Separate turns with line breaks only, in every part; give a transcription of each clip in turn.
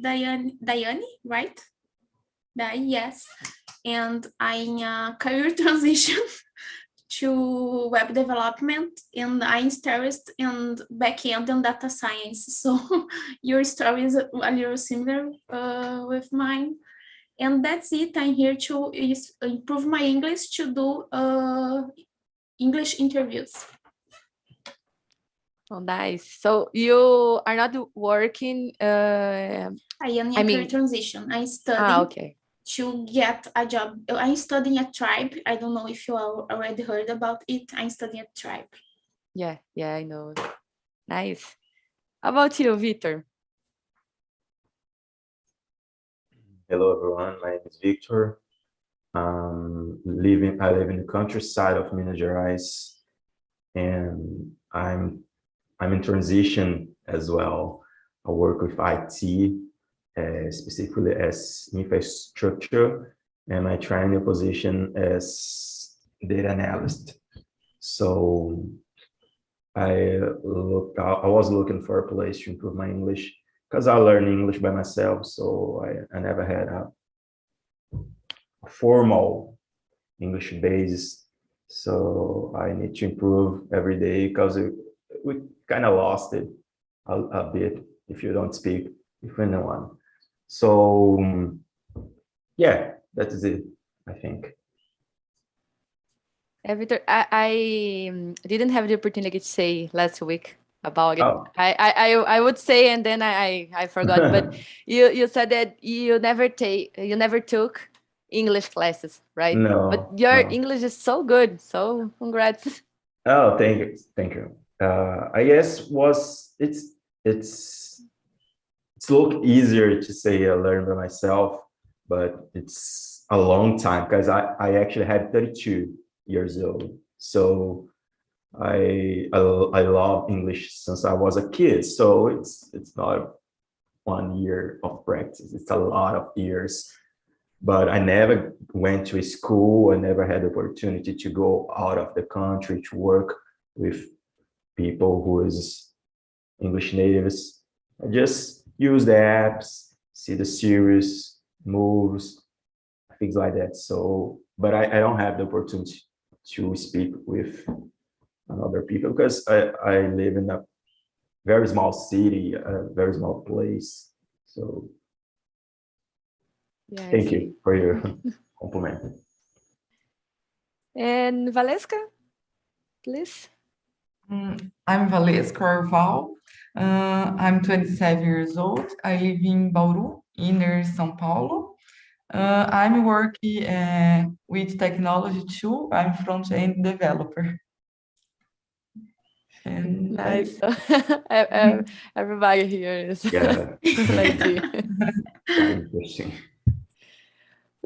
Diane, right? Yes. And I'm in a career transition to web development, and I'm interested in backend and data science. So your story is a little similar with mine. And that's it. I'm here to improve my English to do English interviews.
Oh, nice. So you are not working.
I am in a career transition. I study
okay.
to get a job. I'm studying at Tribe. I don't know if you already heard about it. I'm studying at Tribe.
Yeah, I know. Nice. How about you, Victor?
Hello, everyone. My name is Victor. I live in the countryside of Minas Gerais, and I'm in transition as well. I work with IT, specifically as infrastructure, and I try a new position as data analyst. So I was looking for a place to improve my English because I learn English by myself. So I never had a formal English basis. So I need to improve every day because we kind of lost it a bit if you don't speak with anyone. So yeah, that is it, I think.
Victor, I didn't have the opportunity to say last week about it.
Oh.
I would say, and then I forgot. But you said that you never took English classes, right?
No.
But your
No.
English is so good. So congrats.
Oh, thank you. I guess it's look easier to say I learned by myself, but it's a long time because I actually had 32 years old. So I love English since I was a kid. So it's not 1 year of practice. It's a lot of years. But I never went to a school. I never had the opportunity to go out of the country to work with people who is English natives. I just use the apps, see the series, moves, things like that. So, but I don't have the opportunity to speak with other people because I live in a very small city, a very small place. So
Yeah,
thank you for your compliment.
And Valesca, please.
I'm Valesca Orval. I'm 27 years old. I live in Bauru, inner São Paulo. I'm working with technology too. I'm front-end developer. And
nice. Everybody here is like you.
Interesting.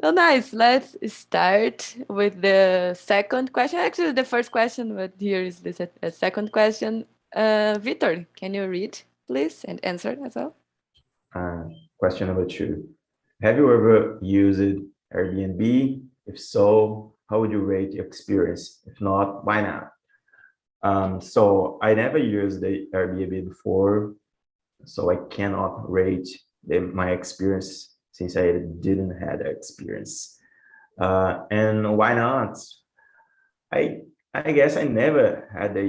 So nice. Let's start with the second question. Actually, the first question, but here is the second question. Victor, can you read, please, and answer as well?
Question number 2. Have you ever used Airbnb? If so, how would you rate your experience? If not, why not? So I never used the Airbnb before, so I cannot rate my experience since I didn't have that experience. And why not? I guess I never had the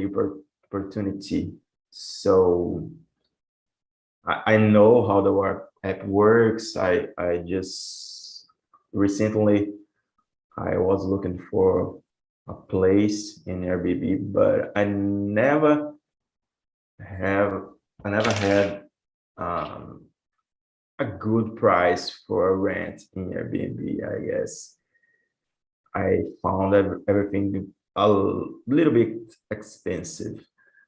opportunity, so I know how the app works. I just recently I was looking for a place in Airbnb, but I never had a good price for a rent in Airbnb. I guess I found everything a little bit expensive.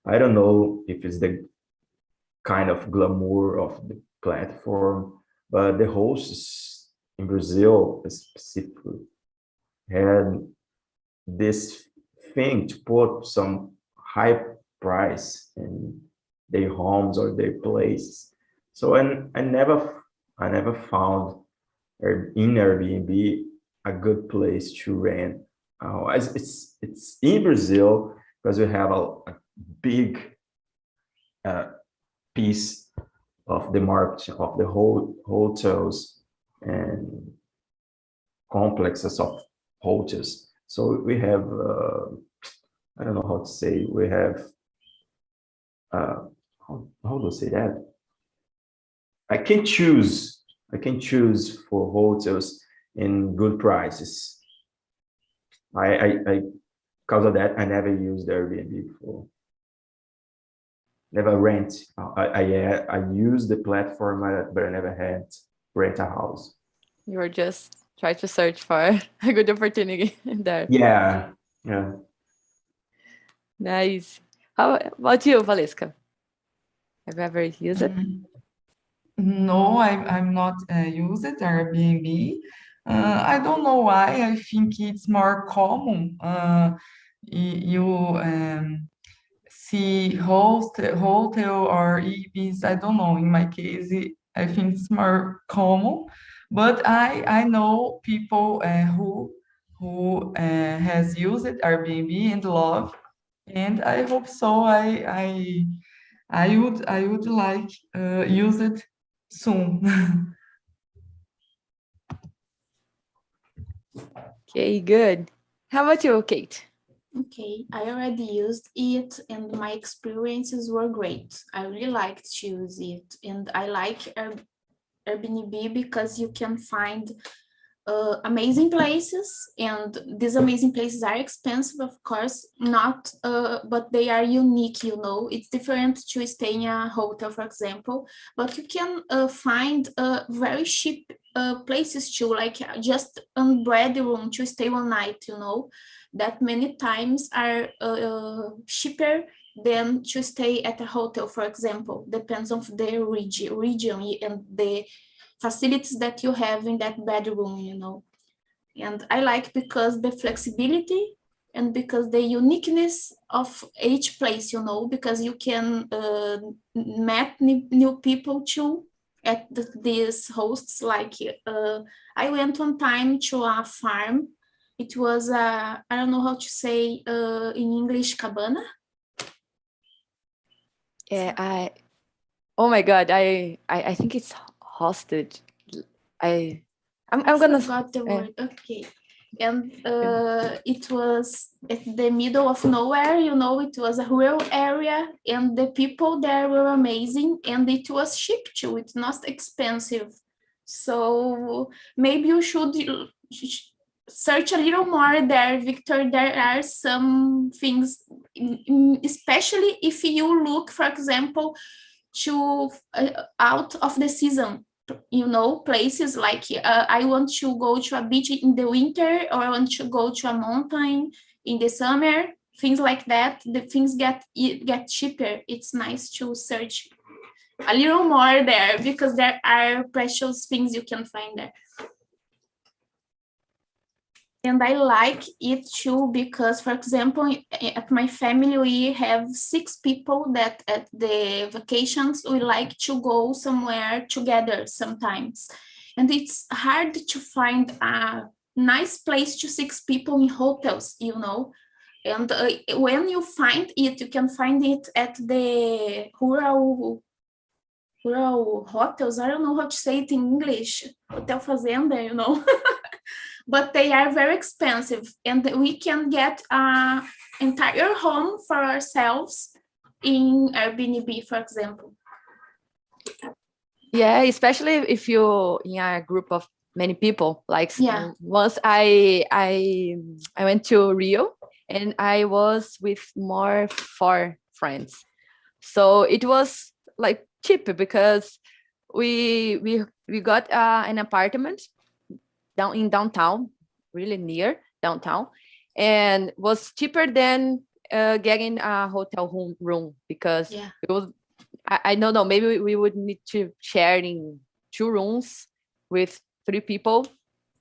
I don't know if it's the kind of glamour of the platform, but the hosts in Brazil specifically had this thing to put some high price in their homes or their places. So I never found in Airbnb a good place to rent. It's in Brazil because we have a big piece of the market of the whole hotels and complexes of hotels. So we have I don't know how to say, we have how do I say that? I can choose for hotels in good prices. I because of that I never used Airbnb before. Never rent. I use the platform, but I never had rent a house.
You were just trying to search for a good opportunity there.
Yeah.
Nice. How about you, Valesca? Have you ever used it?
No, I'm not used Airbnb. I don't know why. I think it's more common. You see hotel or Ibis. I don't know. In my case, I think it's more common. But I know people who has used Airbnb and love, and I hope so. I would like use it soon.
Okay, good. How about you, Kate?
Okay, I already used it and my experiences were great. I really liked to use it, and I like Airbnb because you can find amazing places, and these amazing places are expensive, of course, not but they are unique, you know. It's different to stay in a hotel, for example, but you can find very cheap places too, like just a bedroom to stay one night, you know, that many times are cheaper than to stay at a hotel, for example. Depends on the region and the facilities that you have in that bedroom, you know. And I like because the flexibility and because the uniqueness of each place, you know, because you can meet new people too at these hosts. Like I went one time to a farm. It was I don't know how to say in English, cabana.
Yeah, oh my God, I think it's hostage. I'm gonna
forgot the word. Okay. And it was at the middle of nowhere, you know. It was a rural area, and the people there were amazing, and it was cheap too. It's not expensive. So maybe you should search a little more there, Victor. There are some things, especially if you look, for example, to out of the season, you know, places like I want to go to a beach in the winter, or I want to go to a mountain in the summer, things like that. The things get cheaper. It's nice to search a little more there, because there are precious things you can find there. And I like it too because, for example, at my family, we have 6 people that at the vacations, we like to go somewhere together sometimes. And it's hard to find a nice place to 6 people in hotels, you know. And when you find it, you can find it at the rural hotels. I don't know how to say it in English. Hotel Fazenda, you know. But they are very expensive, and we can get an entire home for ourselves in Airbnb, for example.
Yeah, especially if you're in a group of many people. Like once I went to Rio, and I was with 4 friends, so it was like cheap because we got an apartment in downtown, really near downtown, and was cheaper than getting a hotel room because it was, I don't know, maybe we would need to share in 2 rooms with 3 people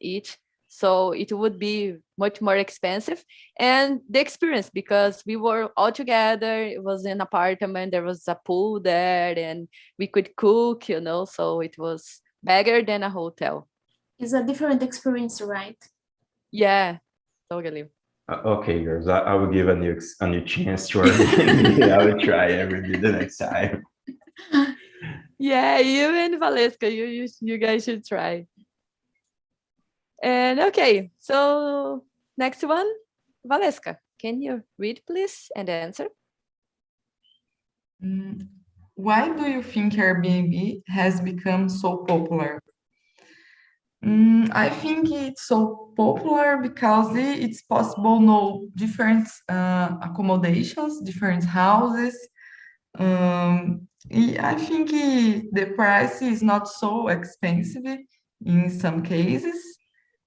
each, so it would be much more expensive. And the experience, because we were all together, it was an apartment, there was a pool there, and we could cook, you know, so it was better than a hotel.
It's a different experience, right?
Yeah, totally.
Okay, girls, I will give a new chance to Airbnb. I will try Airbnb the next time.
Yeah, you and Valesca, you guys should try. And okay, so next one, Valesca, can you read please and answer?
Why do you think Airbnb has become so popular? I think it's so popular because it's possible know different accommodations, different houses. I think the price is not so expensive in some cases,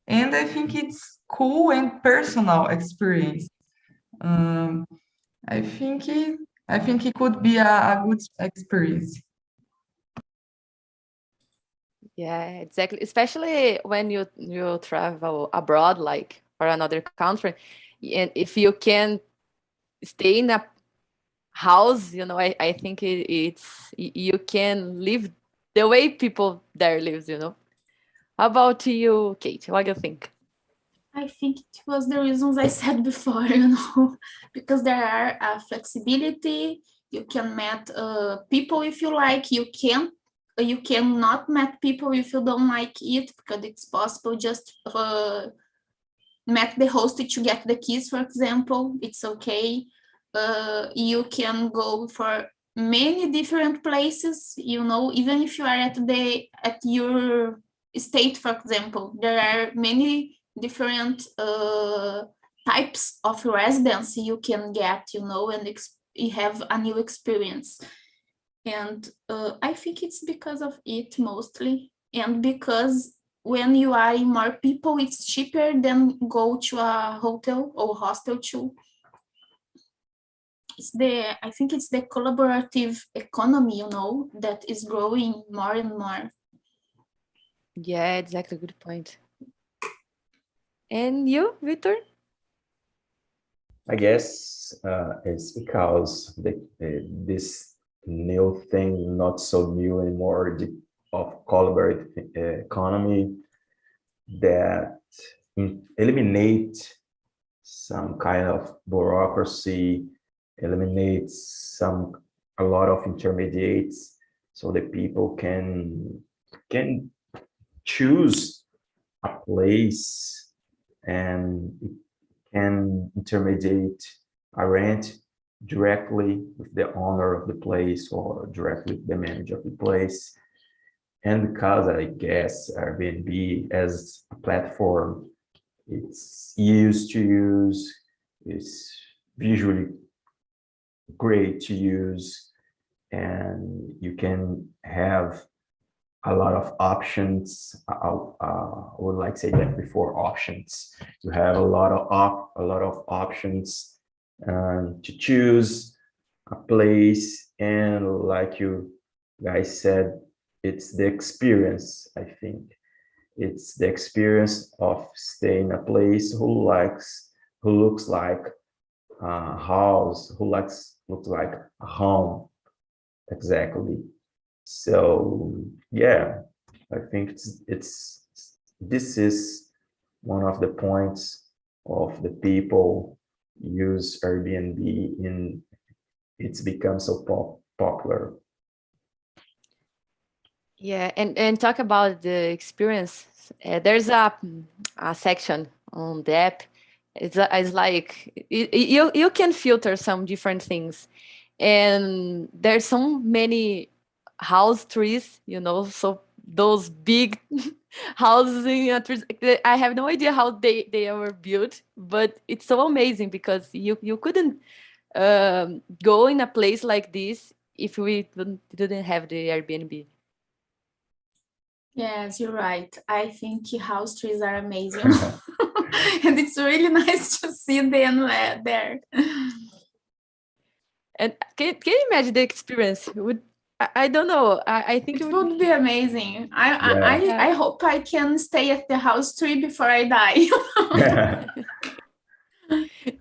and I think it's cool and personal experience. Um, I think it could be a good experience.
Yeah, exactly. Especially when you travel abroad, like for another country, and if you can stay in a house, I think you can live the way people there lives. How about you, Kate? What do you think?
I think it was the reasons I said before, because there are flexibility. You can meet people if you like. You cannot meet people if you don't like it, because it's possible just meet the host to get the keys, for example. It's okay. You can go for many different places, even if you are at your state, for example. There are many different types of residence you can get, and you have a new experience. And I think it's because of it mostly, and because when you are in more people, it's cheaper than go to a hotel or hostel too. I think it's the collaborative economy, that is growing more and more.
Yeah, exactly. Good point. And you, Victor?
I guess it's because this new thing, not so new anymore, of collaborative economy, that eliminate some kind of bureaucracy, eliminates a lot of intermediates, so that people can choose a place and can intermediate a rent directly with the owner of the place or directly with the manager of the place. And because I guess Airbnb as a platform, it's used to use, it's visually great to use, and you can have a lot of options. I would like to say that before options. You have a lot of options to choose a place, and like you guys said, it's the experience. I think it's the experience of staying in a place who looks like a house, who looks like a home, exactly. So yeah, I think this is one of the points of the people use Airbnb in it's become so popular.
Yeah, and talk about the experience. There's a section on the app. It's like you can filter some different things, and there's so many house trees, so those big houses in a trees. I have no idea how they were built, but it's so amazing because you couldn't go in a place like this if we didn't have the Airbnb.
Yes, you're right. I think house trees are amazing. And it's really nice to see them there.
And can you imagine the experience? I don't know. I think
it would be amazing. I hope I can stay at the house tree before I die.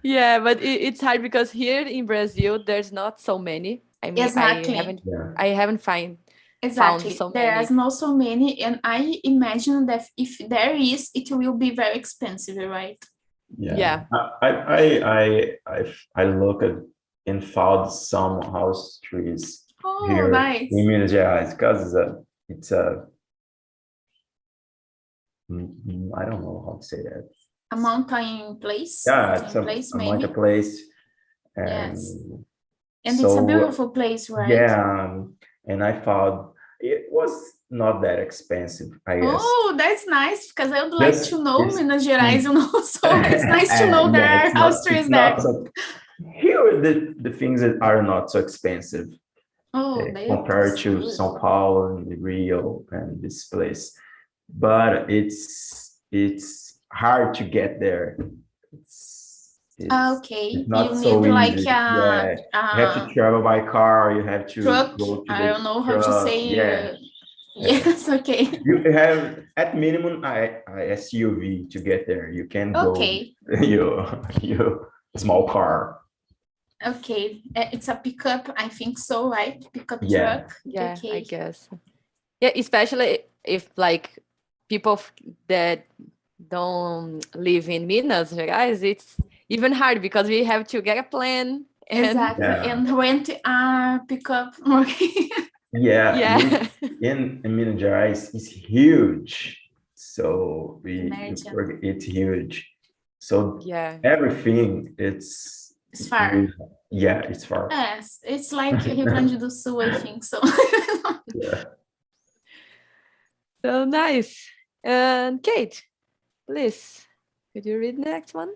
Yeah, but it's hard because here in Brazil there's not so many. I mean,
exactly.
I haven't found so
There's
many.
not so many, and I imagine that if there is, it will be very expensive, right?
Yeah.
I look at and found some house trees
Oh,
here
nice.
in Minas Gerais, because it's a I don't know how to say that.
A mountain place?
Yeah, it's
Mountain place,
a mountain
maybe?
place, and
Yes. And it's a beautiful place, right?
yeah, and I thought it was not that expensive, I guess.
Oh, that's nice, because I would like
Just
to know
it's
Minas Gerais, you know, so it's nice to know there
yeah,
are house trees there.
so here the things that are not so expensive
Oh,
compared
that's
to
good.
São Paulo and Rio and this place, but it's hard to get there.
Okay,
it's not
you
so
need like
easy. Yeah, you have to
a
travel by car. You have to
truck.
go to
I don't know how to
truck.
say.
Yeah,
Yes, okay.
you have at minimum a SUV to get there. You can go
Okay,
your small car.
okay. It's a pickup, I think so, right? Pickup
Yeah.
truck.
Yeah, I
Okay.
guess. Yeah, especially if like people that don't live in Minas Gerais, it's even hard because we have to get a plan and
Exactly.
Yeah.
And rent a pickup. Okay.
Yeah,
yeah.
in Minas Gerais is huge. So
Imagine.
it's huge. So
Yeah.
everything
It's far.
yeah, it's far.
Yes, it's like Rio Grande do Sul, I think so.
Yeah.
So nice. And Kate, please, could you read the next one?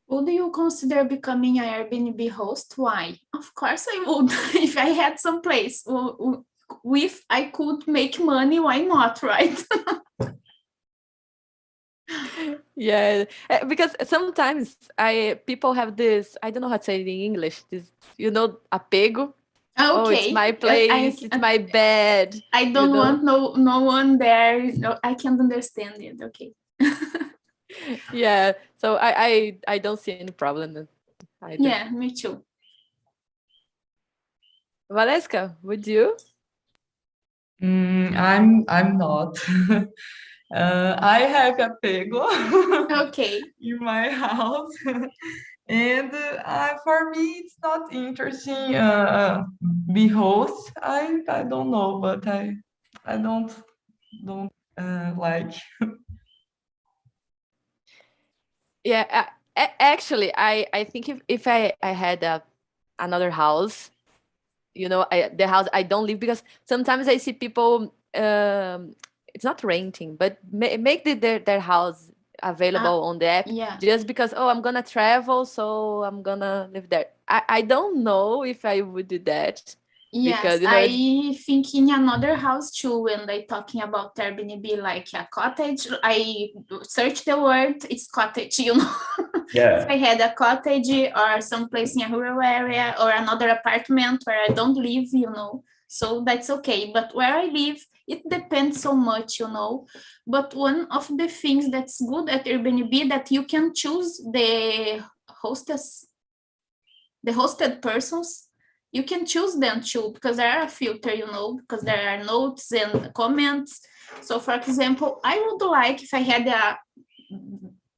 Would you consider becoming an Airbnb host? Why? Of course I would. If I had some place with I could make money, why not, right?
Yeah, because sometimes people have this, I don't know how to say it in English, this, apego. Oh, it's
Okay.
my place, it's my bed.
I don't want no one there. No, I can't understand it. Okay.
Yeah, so I don't see any problem either.
Yeah, me too.
Valeska, would you?
I'm not. I have a pego
Okay.
in my house, and for me it's not interesting. Be host. I don't know, but I don't like.
Yeah, actually, I think if I had another house, the house I don't live, because sometimes I see people, it's not renting, but make their house available on the app,
Yeah.
just because, oh, I'm gonna travel, so I'm gonna live there. I don't know if I would do that.
Yes,
Because
I think in another house too, when they talking about Airbnb, like a cottage, I search the word, it's cottage,
Yeah.
If I had a cottage or someplace in a rural area or another apartment where I don't live, so that's okay. But where I live, it depends so much, But one of the things that's good at Airbnb that you can choose the hosted persons. You can choose them too, because there are a filter, because there are notes and comments. So for example, I would like if I had a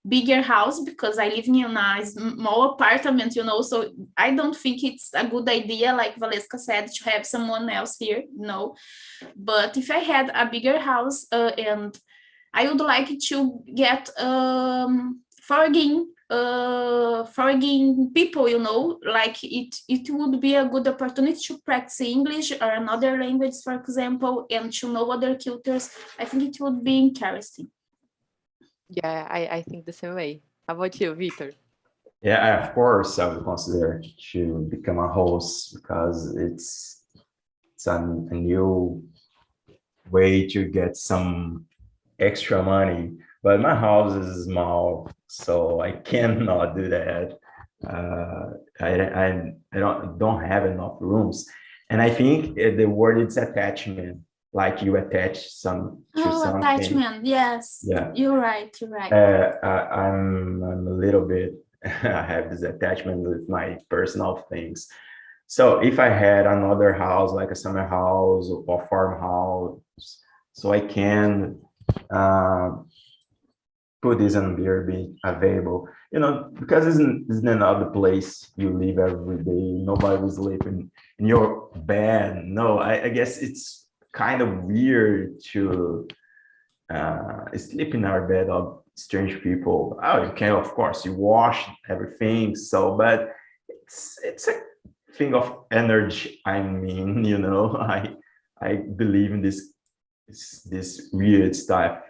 bigger house, because I live in a small apartment, so I don't think it's a good idea, like Valeska said, to have someone else here, no. But if I had a bigger house, and I would like to get foreign people, like it would be a good opportunity to practice English or another language, for example, and to know other cultures. I think it would be interesting.
yeah, I think the same way. How about you, Victor?
Yeah, of course, I would consider to become a host, because it's a new way to get some extra money. But my house is small, so I cannot do that. I don't have enough rooms, and I think the word is attachment, like you attach to something.
Attachment, yes.
Yeah,
you're right.
I'm a little bit. I have this attachment with my personal things. So if I had another house, like a summer house or farmhouse, so I can put this on Airbnb available, because it's another place you live every day. Nobody will sleep in your bed. No, I guess it's kind of weird to sleep in our bed of strange people. Oh, you can, of course, you wash everything. So, but it's a thing of energy. I mean, I believe in this weird stuff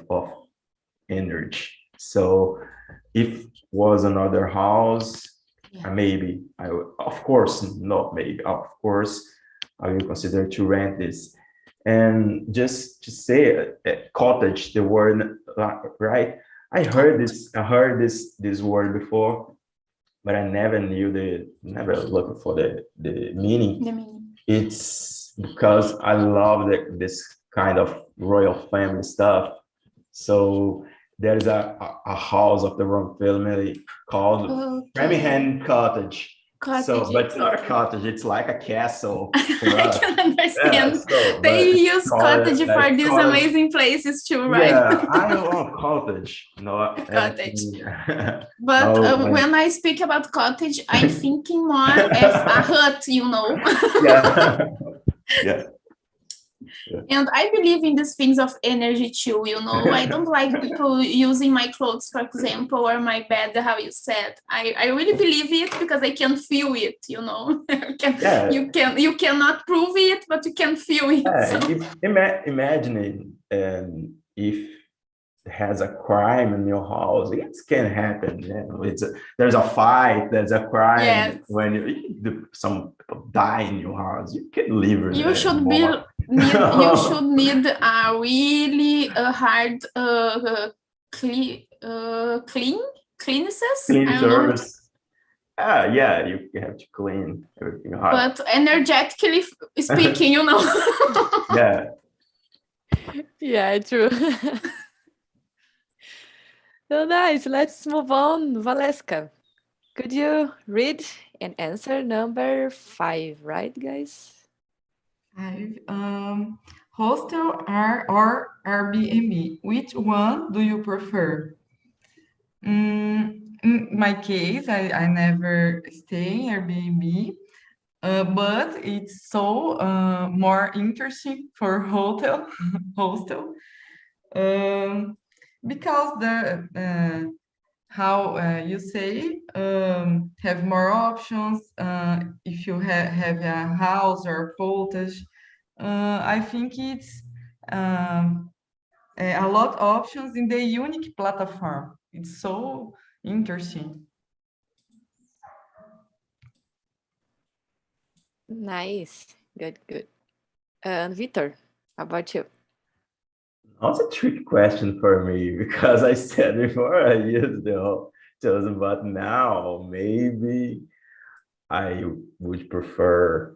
of energy. So if was another house, maybe I would, of course, not maybe, of course, I will consider to rent this. And just to say cottage, the word, right? I heard this word before, but I never never looked for the meaning.
The meaning.
It's because I love this kind of royal family stuff. So there's a house of the royal family called Framingham Cottage. So, but it's not a cottage; it's like a castle.
I can understand.
So,
they use cottage for these amazing places too, right?
Yeah, I love cottage. No,
cottage. But when I speak about cottage, I'm thinking more as a hut,
Yeah. Yeah.
And I believe in these things of energy too, I don't like people using my clothes, for example, or my bed, how you said. I really believe it because I can feel it, You cannot prove it, but you can feel it.
Yeah, imagining if has a crime in your house, it can happen. There's a fight, there's a crime. Yes. When some people die in your house, you can live.
You should you should need a really hard cleanliness.
Clean service. Yeah, you have to clean everything hard.
But energetically speaking,
Yeah.
Yeah, true. So nice. Let's move on. Valeska, could you read and answer number 5, right, guys?
5. Hostel or Airbnb, which one do you prefer? In my case, I never stay in Airbnb, but it's so more interesting for hostel, because the how you say have more options. If you have a house or cottage, I think it's a lot of options in the unique platform. It's so interesting.
Nice. Good. Vitor, how about you?
That's a tricky question for me because I said before I used the chosen, but now maybe I would prefer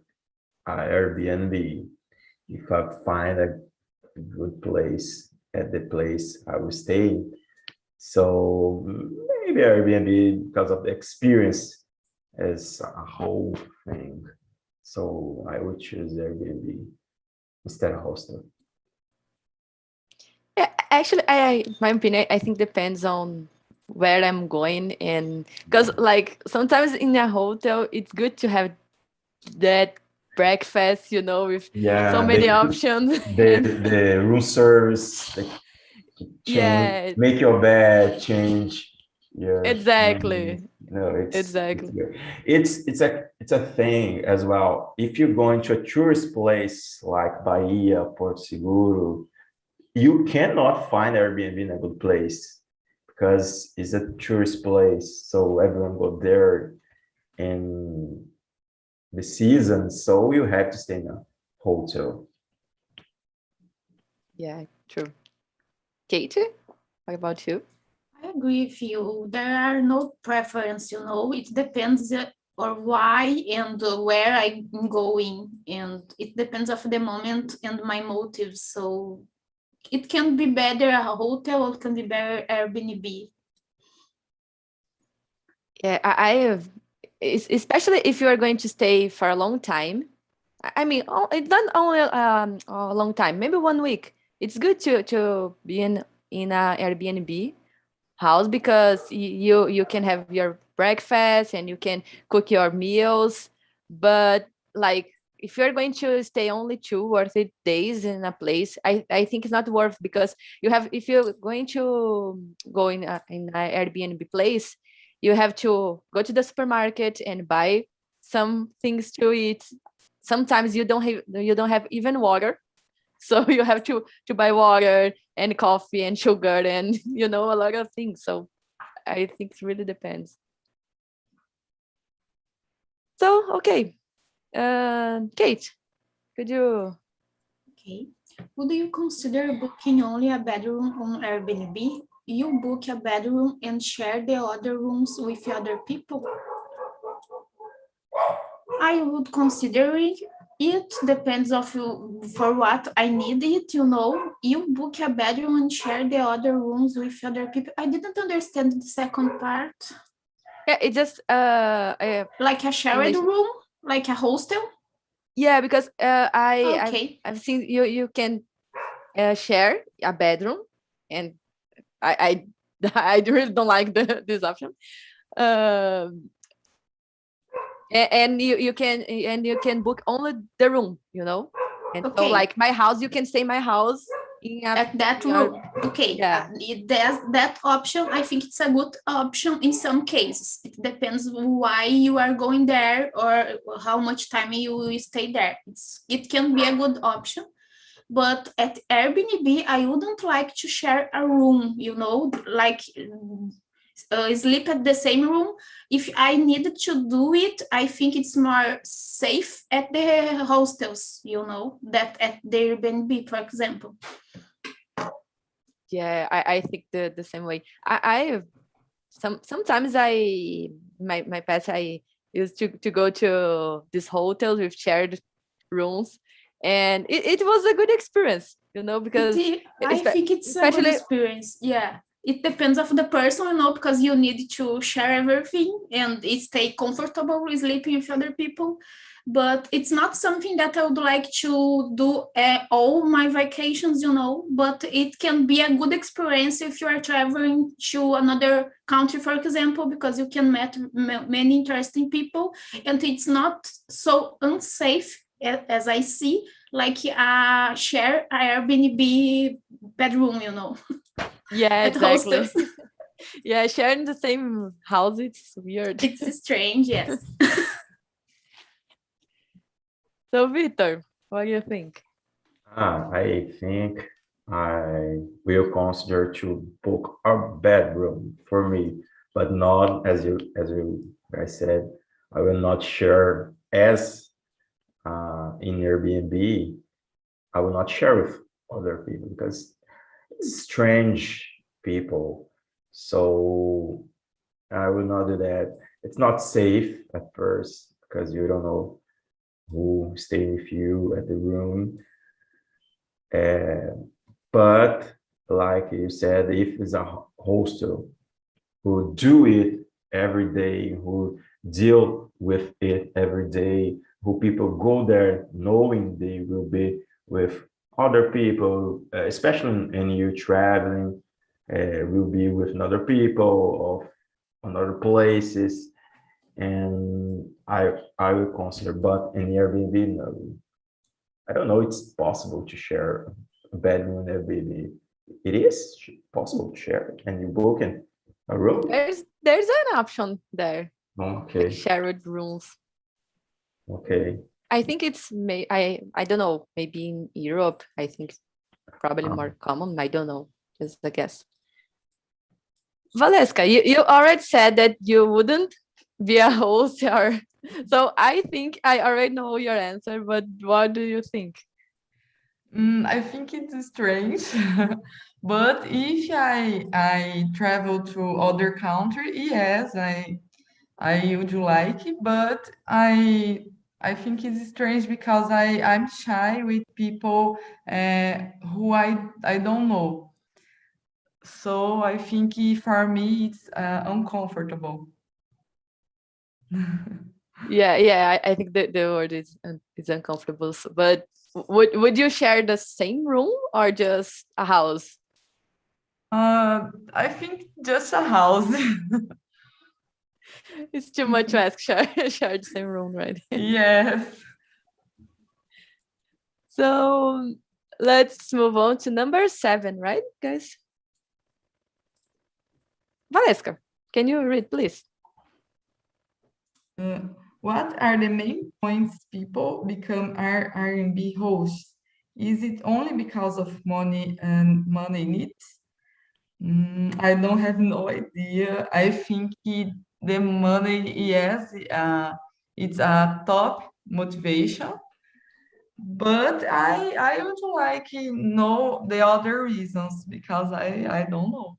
Airbnb if I find a good place at the place I will stay. So maybe Airbnb because of the experience as a whole thing. So I would choose Airbnb instead of hostel.
Yeah, actually, my opinion, I think depends on where I'm going, and because like sometimes in a hotel, it's good to have that breakfast, with so many options.
The room service, change, make your bed, change your
exactly.
It's a thing as well. If you're going to a tourist place like Bahia, Porto Seguro, you cannot find Airbnb in a good place because it's a tourist place, so everyone go there in the season, so you have to stay in a hotel.
Yeah, true. Katie, what about you?
I agree with you. There are no preference, it depends or why and where I'm going, and it depends of the moment and my motives. So it can be better a hotel, or it can be better Airbnb.
Yeah, I have, especially if you are going to stay for a long time. I mean, it's not only a long time, maybe 1 week. It's good to be in in a Airbnb house because you can have your breakfast and you can cook your meals, but like if you're going to stay only 2 or 3 days in a place, I think it's not worth, because if you're going to go in an Airbnb place, you have to go to the supermarket and buy some things to eat. Sometimes you don't have even water, so you have to buy water and coffee and sugar and a lot of things. So I think it really depends. So okay, Kate, could you?
Okay. Would you consider booking only a bedroom on Airbnb? You book a bedroom and share the other rooms with other people? I would consider it. It depends for what I need it, You book a bedroom and share the other rooms with other people. I didn't understand the second part.
Yeah, it just
like a shared room, like a hostel.
Yeah, because
Okay.
I've seen you can share a bedroom, and I really don't like this option. And you can book only the room, and
Okay.
so like my house, you can stay in my house
at that room. Okay.
Yeah.
That option, I think it's a good option in some cases. It depends why you are going there or how much time you will stay there. It can be a good option. But at Airbnb, I wouldn't like to share a room, like sleep at the same room. If I needed to do it, I think it's more safe at the hostels, that at the Airbnb, for example.
Yeah, I think the same way. Sometimes my past, I used to go to these hotels with shared rooms, and it was a good experience, because
I think it's a good experience. Yeah, it depends of the person, because you need to share everything and stay comfortable with sleeping with other people. But it's not something that I would like to do all my vacations, but it can be a good experience if you are traveling to another country, for example, because you can meet many interesting people, and it's not so unsafe as I see, like share Airbnb bedroom,
Yeah, exactly.
Hostels.
Yeah, sharing the same house, it's weird.
It's strange, yes.
So, Victor, what do you think?
I think I will consider to book a bedroom for me, but not as you guys said. I will not share as in Airbnb. I will not share with other people because it's strange people. So I will not do that. It's not safe at first because you don't know who stay with you at the room. But like you said, if it's a hostel who do it every day, who deal with it every day, who people go there knowing they will be with other people, especially in you traveling, will be with other people of other places, and I will consider. But in Airbnb, no. I don't know. It's possible to share a bedroom in Airbnb. It is possible to share, and you book in a room.
There's an option there.
Okay.
Like shared rooms.
Okay.
I think it's I don't know, maybe in Europe, I think probably more common. I don't know, just a guess. Valeska, you already said that you wouldn't be a host, or so I think I already know your answer, but what do you think?
I think it's strange, but if I travel to other country, yes, I would like it, but I think it's strange because I'm shy with people who I don't know. So I think for me it's uncomfortable.
Yeah, I think the word is uncomfortable. But would you share the same room or just a house?
I think just a house.
It's too much to ask. Share the same room, right?
Yes.
So let's move on to number 7, right, guys? Valesca, can you read, please?
What are the main points people become R&B hosts? Is it only because of money and money needs? I don't have no idea. I think the money, yes, it's a top motivation, but I would like to know the other reasons because I don't know.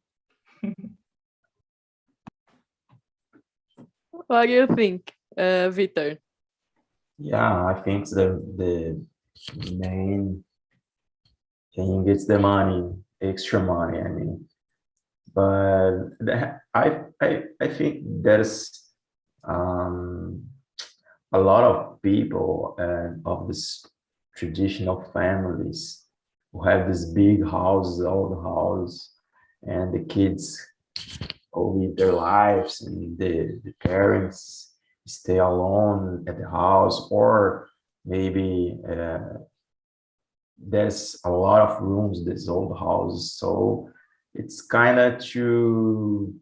What do you think, Victor?
Yeah, I think the main thing is the money, extra money. I mean, but I think there's a lot of people of this traditional families who have this big houses, old house, and the kids go with their lives, and the parents stay alone at the house, or maybe there's a lot of rooms, this old house, so it's kind of to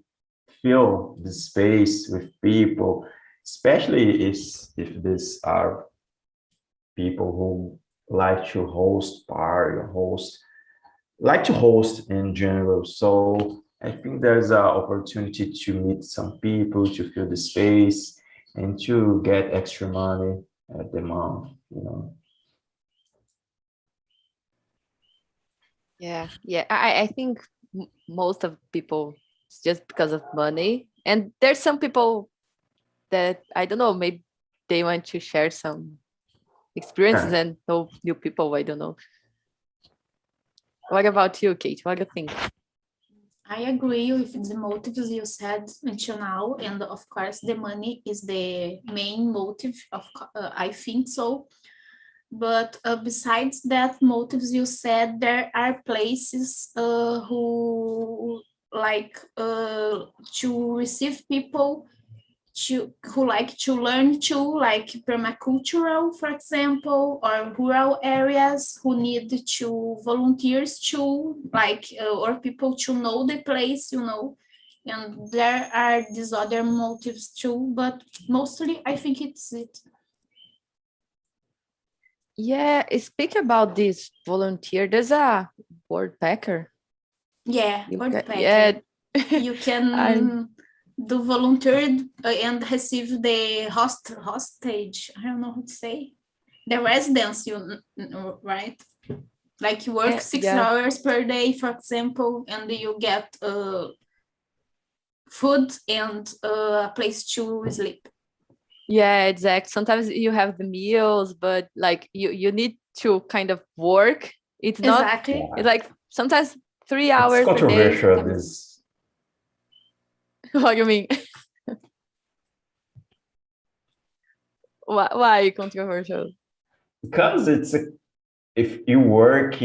fill the space with people, especially if these are people who like to host party or like to host in general. So I think there's an opportunity to meet some people, to fill the space, and to get extra money at the month, you know.
Yeah, I think most of people, it's just because of money. And there's some people that, I don't know, maybe they want to share some experiences and know new people, I don't know. What about you, Kate? What do you think?
I agree with the motives you said until now, and of course, the money is the main motive. I think so. But besides that motives you said, there are places who like to receive people who like to learn too, like permacultural, for example, or rural areas who need to volunteers too, like or people to know the place, you know. And there are these other motives too, but mostly I think it's it.
Yeah, speak about this volunteer. There's a woodpecker.
Yeah,
You
woodpecker.
yeah.
You can do volunteer and receive the hostage. I don't know how to say. The residence, right? Like you work 6 hours per day, for example, and you get food and a place to sleep.
Yeah, exactly. Sometimes you have the meals, but like you need to kind of work. It's not
exactly.
It's like sometimes 3 hours
it's controversial,
per day.
this.
What do you mean? Why controversial?
Because if you work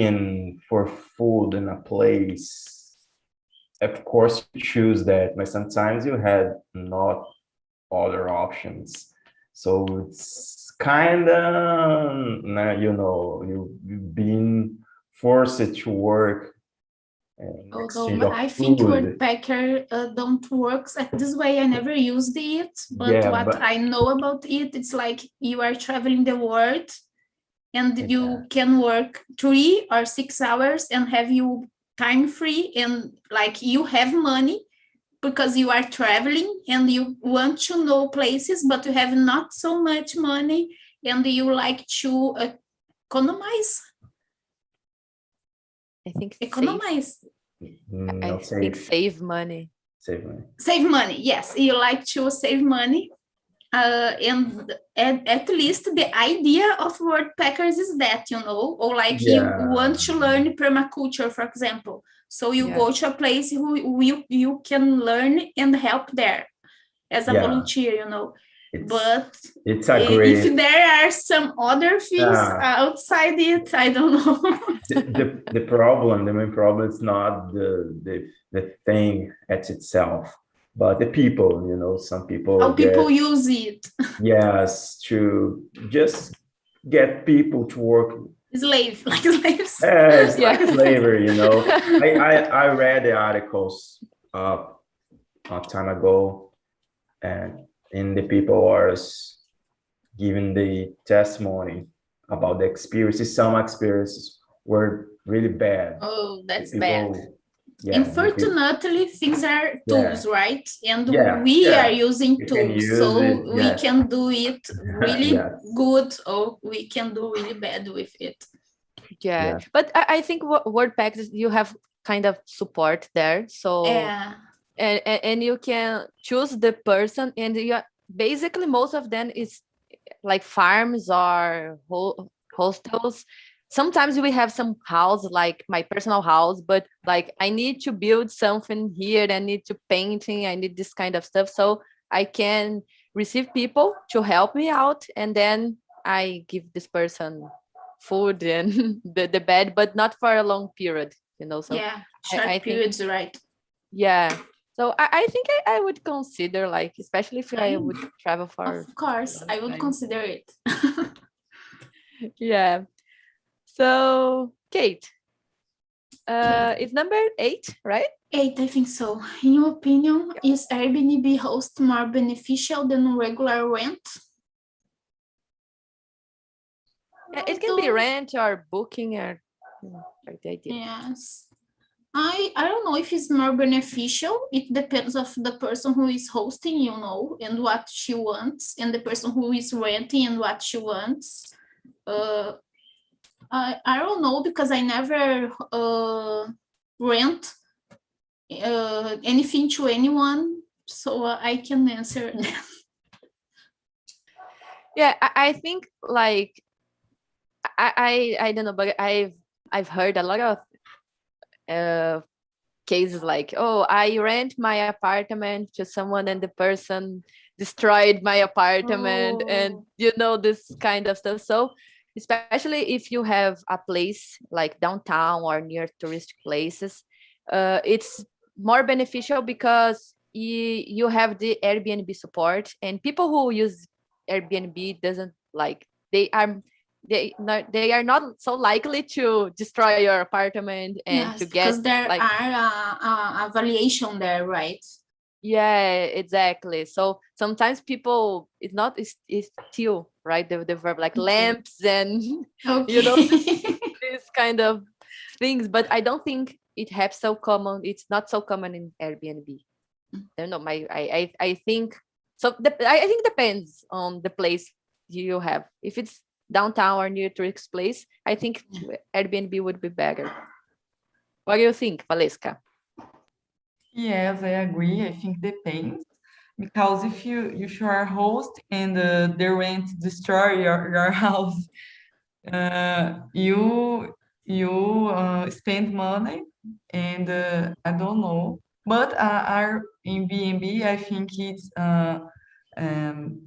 for food in a place, of course you choose that, but sometimes you had not other options. So it's kind of, you know, you've been forced to work.
Although I think woodpecker don't work this way. I never used it, but what I know about it, it's like you are traveling the world and you can work 3 or 6 hours and have you time free, and like you have money because you are traveling and you want to know places, but you have not so much money and you like to economize.
I think
economize.
I think save money.
Save money,
yes. You like to save money. And at least the idea of woodpeckers is that, you know, or like you want to learn permaculture, for example. So you go to a place who you can learn and help there as a volunteer, you know. But
it's a
if
great,
there are some other things outside it, I don't know.
the problem, the main problem is not the thing at itself, but the people, you know, some people
How people use it.
yes, to just get people to work.
Slave, like slaves.
It's
Yeah.
like slavery, you know. I read the articles a time ago, and in the people was giving the testimony about the experiences. Some experiences were really bad.
Oh, that's
People,
bad.
yeah,
Unfortunately, things are tools, right? And
Yeah,
we
yeah.
are using
You can
tools,
use
so
it,
we
yeah.
can do it really
Yes.
good, or we can do really bad with it.
Yeah.
Yeah.
But I think WordPad, you have kind of support there. So
Yeah.
and you can choose the person, and you basically most of them is like farms or hostels. Sometimes we have some house, like my personal house, but like I need to build something here, I need to painting, I need this kind of stuff. So I can receive people to help me out, and then I give this person food and the bed, but not for a long period, you know. So
Yeah, short
I think,
periods, right?
yeah. So I think I would consider, like, especially if I would travel for.
Of course, I would
time.
consider it.
Yeah. So Kate, it's number 8, right?
8, I think so. In your opinion, is Airbnb host more beneficial than regular rent?
It can be rent or booking or like the idea.
Yes. I don't know if it's more beneficial. It depends of the person who is hosting, you know, and what she wants, and the person who is renting and what she wants. I don't know, because I never rent anything to anyone, so I can answer that.
Yeah, I think like I don't know, but I've heard a lot of cases like, oh, I rent my apartment to someone and the person destroyed my apartment, and you know, this kind of stuff. So especially if you have a place like downtown or near tourist places, it's more beneficial because you have the Airbnb support, and people who use Airbnb doesn't like, they are not so likely to destroy your apartment and
Yes,
to get,
because there
like,
are a variation there, right?
yeah, exactly. So sometimes people, it's still right, the verb, like lamps and
Okay.
you know, this kind of things, but I don't think it has so common, it's not so common in Airbnb. I don't know, I think so. I think depends on the place you have. If it's downtown or near tourist place, I think Airbnb would be better. What do you think, Valeska?
Yes, I agree. I think depends, because if you are a host and the rent destroy your house, you spend money, and I don't know. But our in B&B, I think it's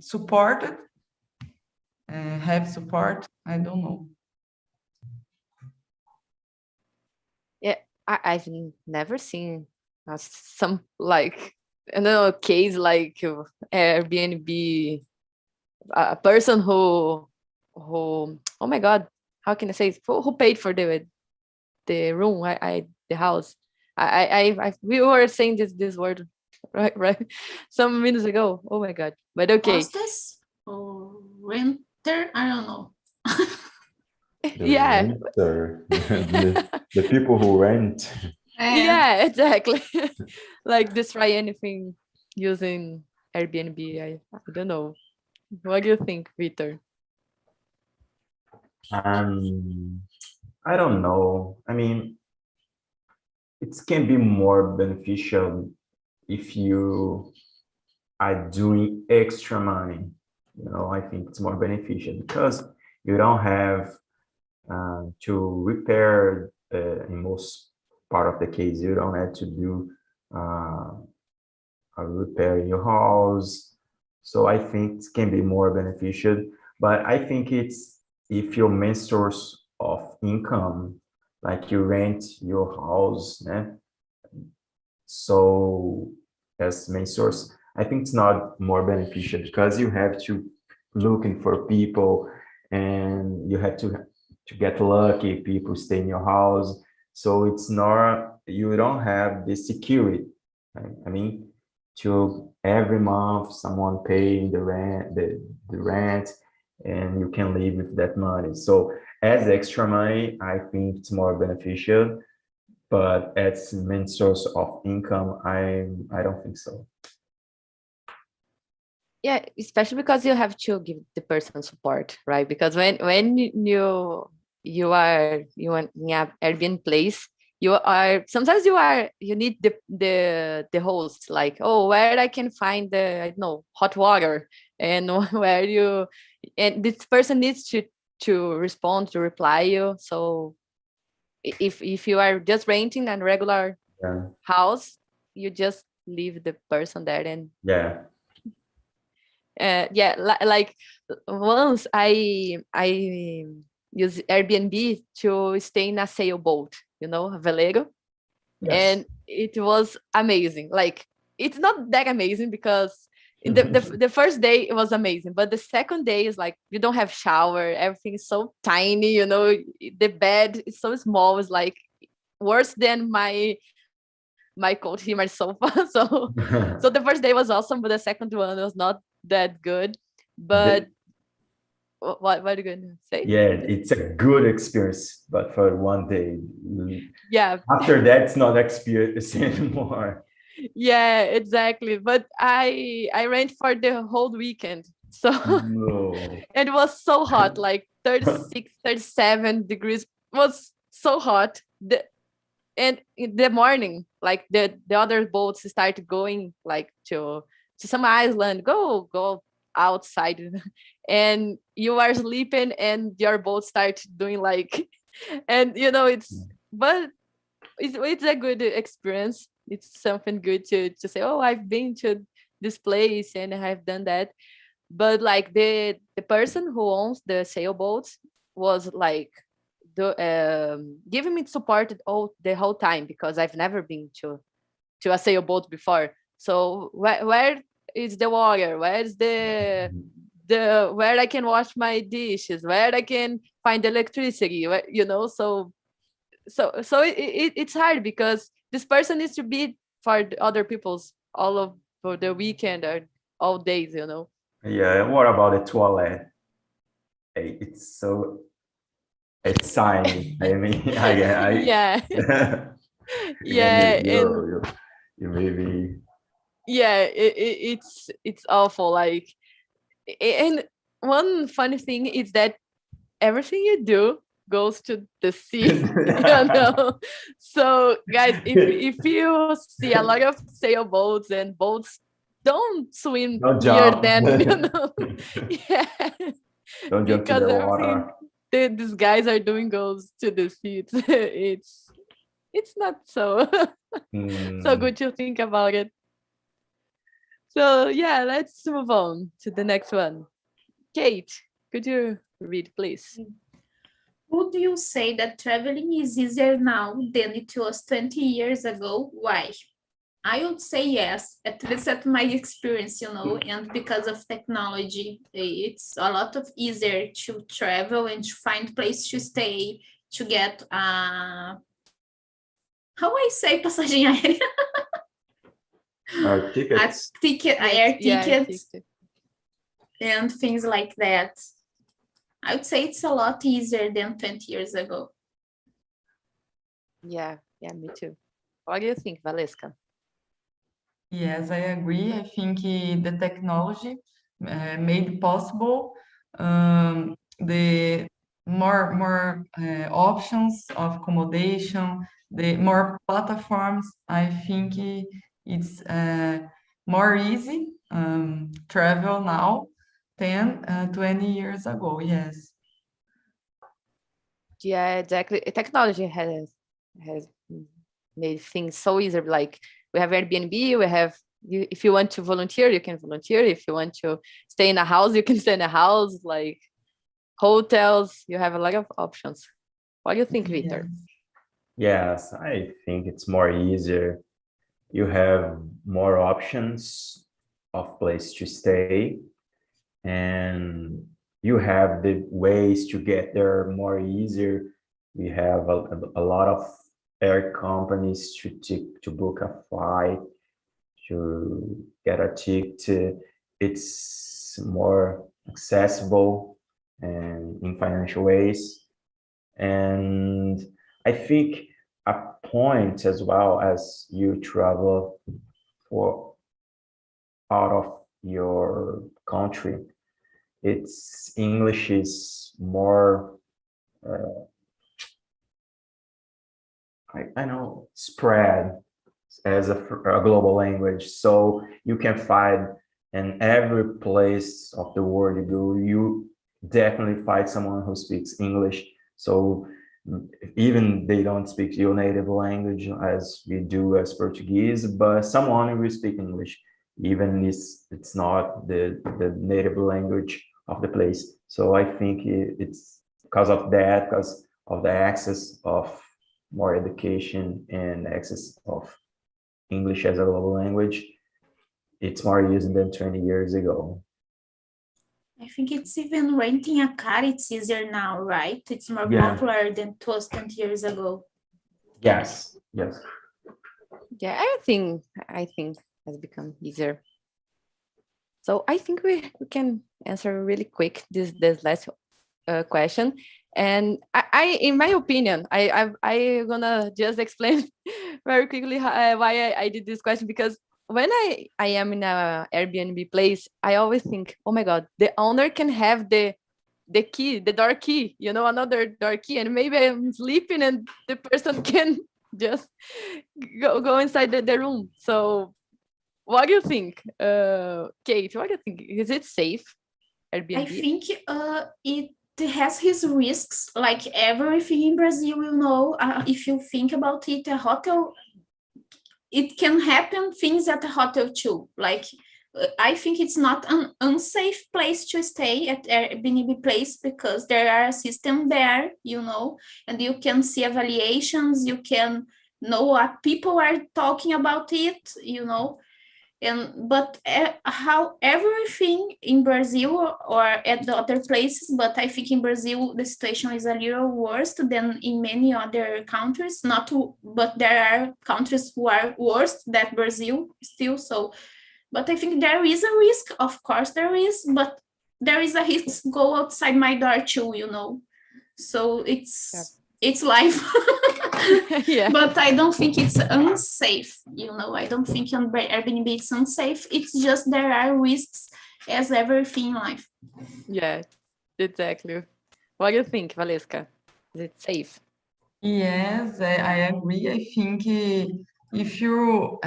supported, have support. I don't know.
Yeah, I've never seen some, like, I don't know, case like Airbnb, a person who oh my god, how can I say it? Who paid for the room, the house. We were saying this word right some minutes ago. Oh my god. But okay.
Hostess or renter? I don't know.
Yeah.
The people who rent.
Yeah, exactly. Like destroy anything using Airbnb. I don't know. What do you think, Victor?
I don't know. I mean, it can be more beneficial if you are doing extra money. You know, I think it's more beneficial because you don't have to repair, in most part of the case, you don't have to do a repair in your house. So I think it can be more beneficial, but I think it's if your main source of income, like you rent your house, né? So as main source, I think it's not more beneficial because you have to looking for people and you have to get lucky people stay in your house. So it's not, you don't have the security, right? I mean, to every month someone paying the rent and you can live with that money. So as extra money, I think it's more beneficial, but as main source of income, I don't think so.
Yeah, especially because you have to give the person support, right? Because when you are in a Airbnb place, you are sometimes you need the host, like, oh, where I can find the, I don't know, hot water, and where you, and this person needs to respond, to reply you. So if you are just renting a regular house, you just leave the person there. And like once I use Airbnb to stay in a sailboat, you know, a velero.
Yes.
And it was amazing. Like, it's not that amazing because the first day it was amazing, but the second day is like you don't have shower, everything is so tiny, you know, the bed is so small, it's like worse than my coat here, my sofa. So the first day was awesome, but the second one was not that good. But what are you gonna say?
Yeah, it's a good experience, but for one day.
Yeah.
After that, it's not experience anymore.
Yeah, exactly. But I rent for the whole weekend. So it was so hot, like 36, 37 degrees. It was so hot. And in the morning, like the other boats started going like to some island, go outside, and you are sleeping and your boat starts doing like, and you know, but it's a good experience. It's something good to say, oh, I've been to this place and I've done that. But like the person who owns the sailboats was like giving me support the whole time, because I've never been to a sailboat before. So where is the water? Where's the where I can wash my dishes? Where I can find electricity? You know, so it's hard because this person needs to be for the other people's all of for the weekend or all days, you know.
Yeah. What about the toilet? It's so exciting. I mean,
yeah. Yeah,
you maybe.
Yeah, it's awful. Like, and one funny thing is that everything you do goes to the sea. You know. So guys, if you see a lot of sailboats and boats, don't swim near them, you know. Yeah.
Don't jump to
Because
the
everything
water.
these guys are doing goes to the sea. It's not so so good to think about it. So yeah, let's move on to the next one. Kate, could you read, please?
Would you say that traveling is easier now than it was 20 years ago? Why? I would say yes, at least at my experience, you know, and because of technology, it's a lot of easier to travel and to find place to stay, to get, how I say passagem aérea?
Tickets.
Air tickets, and things like that. I would say it's a lot easier than 20 years ago.
Yeah, me too. What do you think, Valesca?
Yes, I agree. I think the technology made possible the more options of accommodation, the more platforms. I think it's more easy travel now than 20 years ago. Yes.
Yeah, exactly. Technology has made things so easy. Like, we have Airbnb, we have if you want to volunteer, you can volunteer. If you want to stay in a house, you can stay in a house, like hotels. You have a lot of options. What do you think, Victor?
Yes, I think it's more easier. You have more options of place to stay, and you have the ways to get there more easier. We have a lot of air companies to book a flight, to get a ticket. It's more accessible and in financial ways. And I think a point as well as you travel for out of your country, it's English is more I know spread as a global language, so you can find in every place of the world you go, you definitely find someone who speaks English. So even they don't speak your native language as we do as Portuguese, but someone will speak English, even if it's not the native language of the place. So I think it's because of that, because of the access of more education and access of English as a global language, it's more used than 20 years ago.
I think it's even renting a car, it's easier now, right? It's more popular than it was 20 years ago.
Yes.
Yeah, I think has become easier. So I think we can answer really quick this last question. And I in my opinion, I gonna just explain very quickly why I did this question, because when I am in a Airbnb place, I always think, oh my God, the owner can have the key, the door key, another door key, and maybe I'm sleeping and the person can just go inside the room. So what do you think, Kate? What do you think? Is it safe, Airbnb?
I think it has his risks, like everything in Brazil, if you think about it, a hotel, it can happen things at a hotel too. Like, I think it's not an unsafe place to stay at Airbnb place, because there are a system there, and you can see evaluations, you can know what people are talking about it, but how everything in Brazil or at the other places, but I think in Brazil the situation is a little worse than in many other countries. But there are countries who are worse than Brazil still. So, but I think there is a risk. Of course there is, but there is a risk go outside my door too. So it's life.
Yeah.
But I don't think it's unsafe. I don't think on Airbnb it's unsafe. It's just there are risks as everything in life.
Yeah, exactly. What do you think, Valesca? Is it safe?
Yes, I agree. I think if you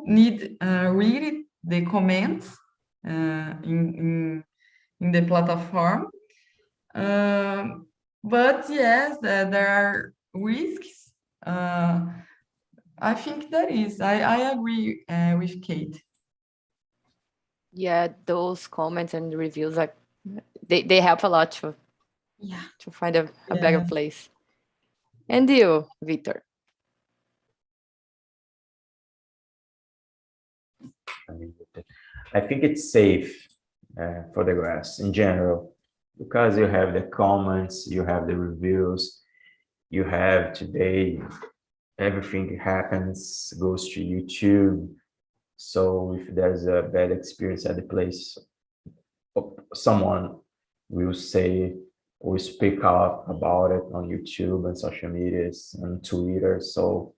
need read the comments in the platform, but yes, there are risks. I think there is. I agree with Kate.
Yeah, those comments and reviews they help a lot to find a better place. And you, Victor?
I think it's safe for the grass in general, because you have the comments, you have the reviews, you have today everything happens goes to YouTube. So if there's a bad experience at the place, someone will say or speak out about it on YouTube and social medias and Twitter. So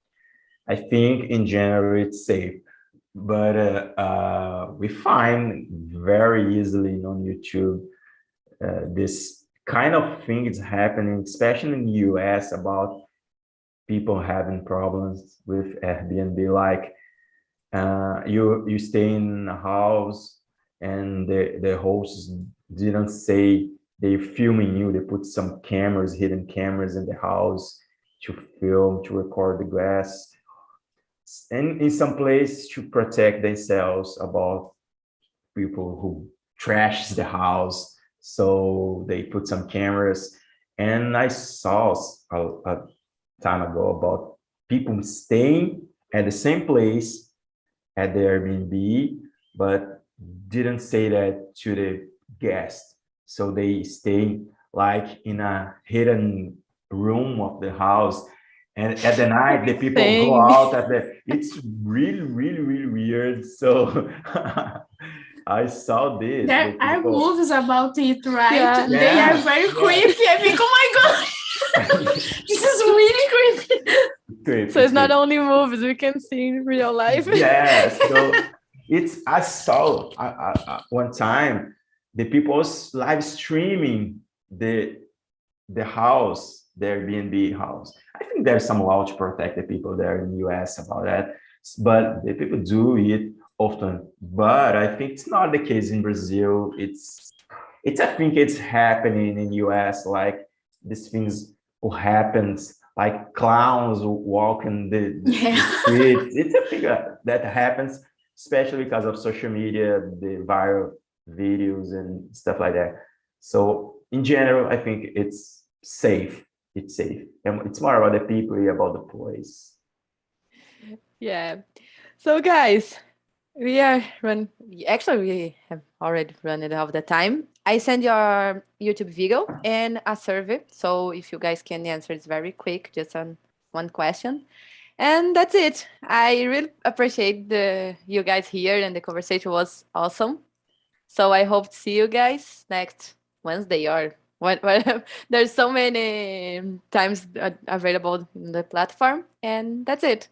I think in general it's safe, but we find very easily on YouTube this kind of thing is happening, especially in the US, about people having problems with Airbnb, like you stay in a house and the hosts didn't say they're filming you. They put some hidden cameras in the house to film, to record the guests. and in some place to protect themselves about people who trash the house. So they put some cameras. And I saw a time ago about people staying at the same place at the Airbnb, but didn't say that to the guest. So they stay like in a hidden room of the house. And at the night, the people go out at it's really, really, really weird. So I saw this.
There are movies about it, right?
Yeah.
They are very creepy. I think, oh my God, this is really creepy.
So it's not only movies, we can see in real life.
Yes. So I saw one time the people was live streaming the house, the Airbnb house. I think there's some law to protect the people there in the US about that, but the people do it often. But I think it's not the case in Brazil. I think it's happening in the US, like these things will happen, like clowns walking the streets. It's a thing that happens, especially because of social media, the viral videos and stuff like that. So in general, I think it's safe. It's safe. And it's more about the people, about the place.
Yeah. So guys, we have already run out of the time. I send your YouTube video and a survey. So if you guys can answer, it's very quick, just on one question. And that's it. I really appreciate you guys here, and the conversation was awesome. So I hope to see you guys next Wednesday or whatever. There's so many times available in the platform, and that's it.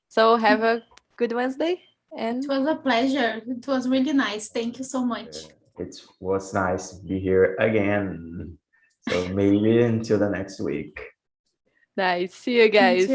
So have a good Wednesday. And
it was a pleasure. It was really nice. Thank you so much.
It was nice to be here again. So maybe until the next week.
Nice. See you guys.